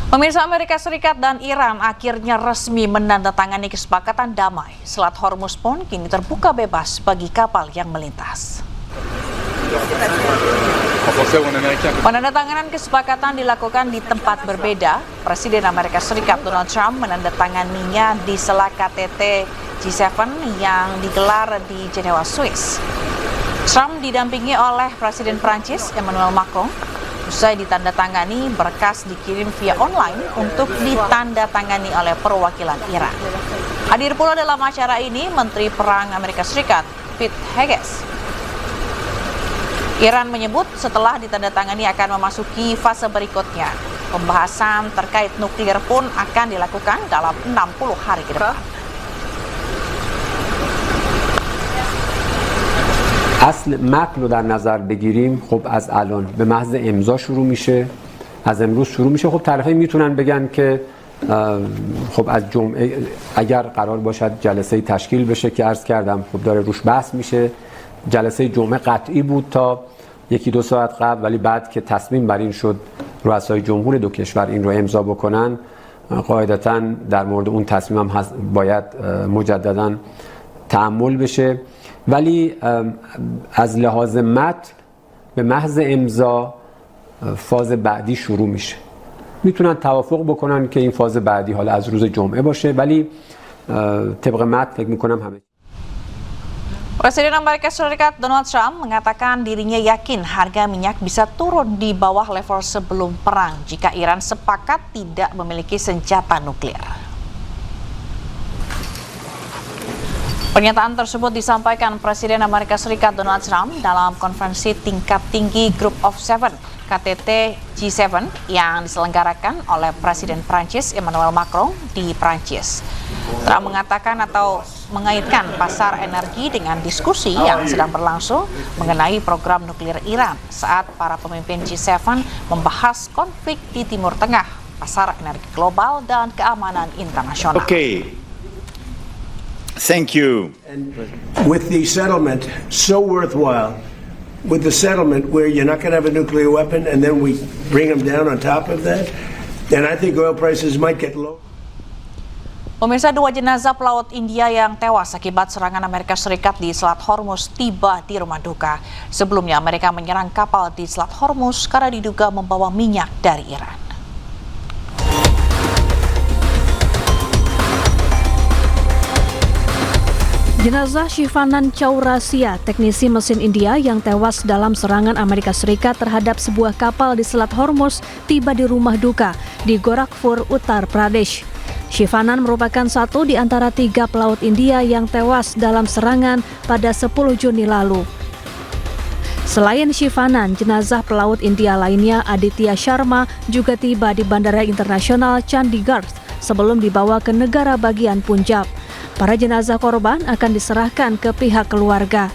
Pemirsa, Amerika Serikat dan Iran akhirnya resmi menandatangani kesepakatan damai. Selat Hormuz pun kini terbuka bebas bagi kapal yang melintas. Penandatanganan kesepakatan dilakukan di tempat berbeda. Presiden Amerika Serikat Donald Trump menandatanganinya di sela KTT G7 yang digelar di Jenewa, Swiss. Trump didampingi oleh Presiden Prancis Emmanuel Macron. Usai ditandatangani, berkas dikirim via online untuk ditandatangani oleh perwakilan Iran. Hadir pula dalam acara ini Menteri Perang Amerika Serikat Pete Hegseth. Iran menyebut setelah ditandatangani akan memasuki fase berikutnya. Pembahasan terkait nuklir pun akan dilakukan dalam 60 hari ke depan. اصل متن رو در نظر بگیریم خب از الان به محض امضا شروع میشه، از امروز شروع میشه. خب طرفین میتونن بگن که خب از جمعه اگر قرار باشد جلسه تشکیل بشه که عرض کردم خب داره روش بحث میشه. جلسه جمعه قطعی بود تا یکی دو ساعت قبل، ولی بعد که تصمیم بر این شد رؤسای جمهور دو کشور این رو امضا بکنن، قاعدتاً در مورد اون تصمیم هم باید مجدداً تأمل بشه. ولی از لحاظ متن به محض امضا فاز بعدی شروع میشه. میتونن توافق بکنن که این فاز بعدی حالا از روز جمعه باشه، ولی طبق متن فکر میکنم همه. Presiden Amerika Serikat Donald Trump mengatakan dirinya yakin harga minyak bisa turun di bawah level sebelum perang jika Iran sepakat tidak memiliki senjata nuklir. Pernyataan tersebut disampaikan Presiden Amerika Serikat Donald Trump dalam konferensi tingkat tinggi Group of Seven KTT G7 yang diselenggarakan oleh Presiden Prancis Emmanuel Macron di Prancis. Trump mengatakan atau mengaitkan pasar energi dengan diskusi yang sedang berlangsung mengenai program nuklir Iran saat para pemimpin G7 membahas konflik di Timur Tengah, pasar energi global, dan keamanan internasional. Thank you. And with the settlement, so worthwhile, with the settlement where you're not going to have a nuclear weapon and then we bring them down on top of that, then I think oil prices might get low. Pemirsa, 2 jenazah pelaut India yang tewas akibat serangan Amerika Serikat di Selat Hormuz tiba di rumah duka. Sebelumnya Amerika menyerang kapal di Selat Hormuz karena diduga membawa minyak dari Iran. Jenazah Shivanan Chaurasia, teknisi mesin India yang tewas dalam serangan Amerika Serikat terhadap sebuah kapal di Selat Hormuz tiba di rumah duka di Gorakhpur, Uttar Pradesh. Shivanan merupakan satu di antara 3 pelaut India yang tewas dalam serangan pada 10 Juni lalu. Selain Shivanan, jenazah pelaut India lainnya Aditya Sharma juga tiba di Bandara Internasional Chandigarh sebelum dibawa ke negara bagian Punjab. Para jenazah korban akan diserahkan ke pihak keluarga.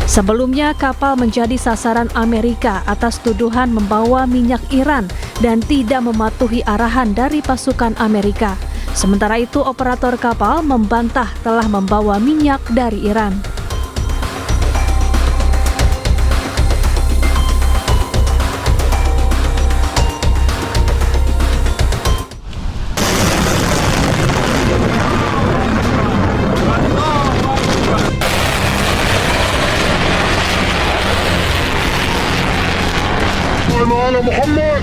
Sebelumnya, kapal menjadi sasaran Amerika atas tuduhan membawa minyak Iran dan tidak mematuhi arahan dari pasukan Amerika. Sementara itu, operator kapal membantah telah membawa minyak dari Iran. Muhammad.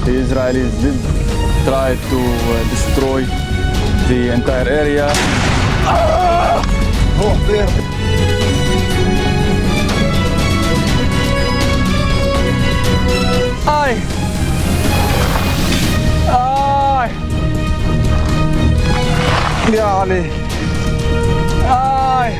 The Israelis did try to destroy the entire area. Ai! Ai! Ya Ali! Ai!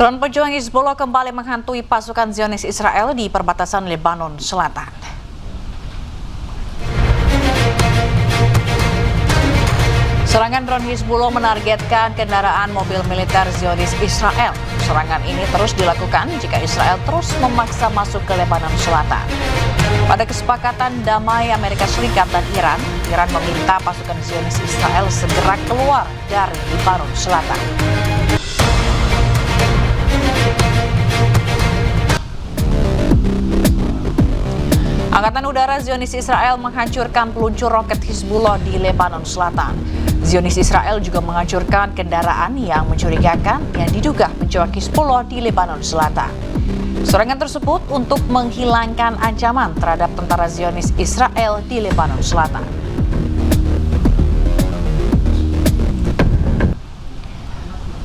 Drone pejuang Hizbullah kembali menghantui pasukan Zionis Israel di perbatasan Lebanon Selatan. Serangan drone Hizbullah menargetkan kendaraan mobil militer Zionis Israel. Serangan ini terus dilakukan jika Israel terus memaksa masuk ke Lebanon Selatan. Pada kesepakatan damai Amerika Serikat dan Iran meminta pasukan Zionis Israel segera keluar dari Lebanon Selatan. Angkatan Udara Zionis Israel menghancurkan peluncur roket Hizbullah di Lebanon Selatan. Zionis Israel juga menghancurkan kendaraan yang mencurigakan yang diduga menjawab Hizbullah di Lebanon Selatan. Serangan tersebut untuk menghilangkan ancaman terhadap tentara Zionis Israel di Lebanon Selatan.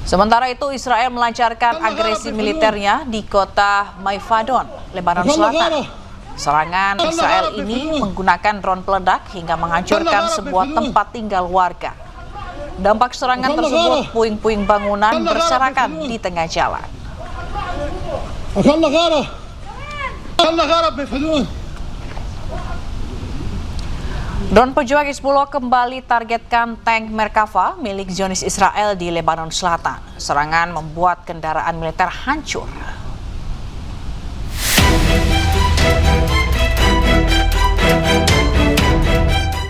Sementara itu, Israel melancarkan agresi militernya di kota Maifadon, Lebanon Selatan. Serangan Israel ini menggunakan drone peledak hingga menghancurkan sebuah tempat tinggal warga. Dampak serangan tersebut, puing-puing bangunan berserakan di tengah jalan. Drone pejuang Hizbullah kembali targetkan tank Merkava milik Zionis Israel di Lebanon Selatan. Serangan membuat kendaraan militer hancur.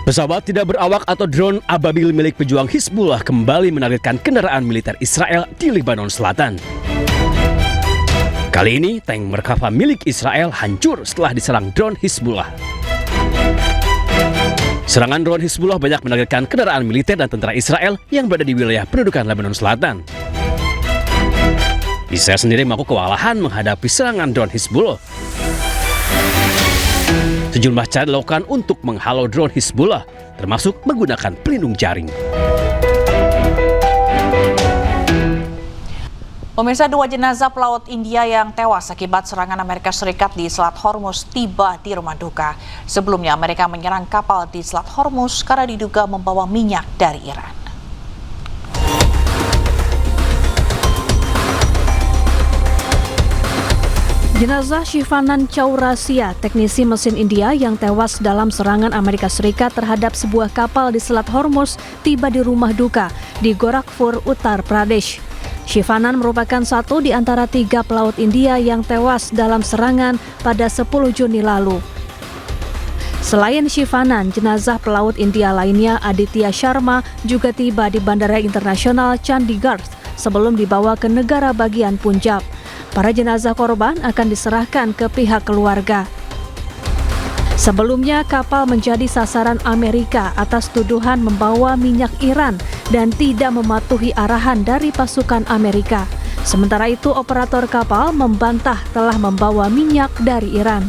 Pesawat tidak berawak atau drone Ababil milik pejuang Hizbullah kembali menargetkan kendaraan militer Israel di Lebanon Selatan. Kali ini, tank Merkava milik Israel hancur setelah diserang drone Hizbullah. Serangan drone Hizbullah banyak menargetkan kendaraan militer dan tentara Israel yang berada di wilayah pendudukan Lebanon Selatan. Israel sendiri mengaku kewalahan menghadapi serangan drone Hizbullah. Sejumlah cara dilakukan untuk menghalau drone Hizbullah, termasuk menggunakan pelindung jaring. Pemirsa, 2 jenazah pelaut India yang tewas akibat serangan Amerika Serikat di Selat Hormuz tiba di rumah duka. Sebelumnya, Amerika menyerang kapal di Selat Hormuz karena diduga membawa minyak dari Iran. Jenazah Shivanan Chaurasia, teknisi mesin India yang tewas dalam serangan Amerika Serikat terhadap sebuah kapal di Selat Hormuz tiba di rumah duka di Gorakhpur, Uttar Pradesh. Shivanan merupakan satu di antara 3 pelaut India yang tewas dalam serangan pada 10 Juni lalu. Selain Shivanan, jenazah pelaut India lainnya Aditya Sharma juga tiba di Bandara Internasional Chandigarh sebelum dibawa ke negara bagian Punjab. Para jenazah korban akan diserahkan ke pihak keluarga. Sebelumnya, kapal menjadi sasaran Amerika atas tuduhan membawa minyak Iran dan tidak mematuhi arahan dari pasukan Amerika. Sementara itu, operator kapal membantah telah membawa minyak dari Iran.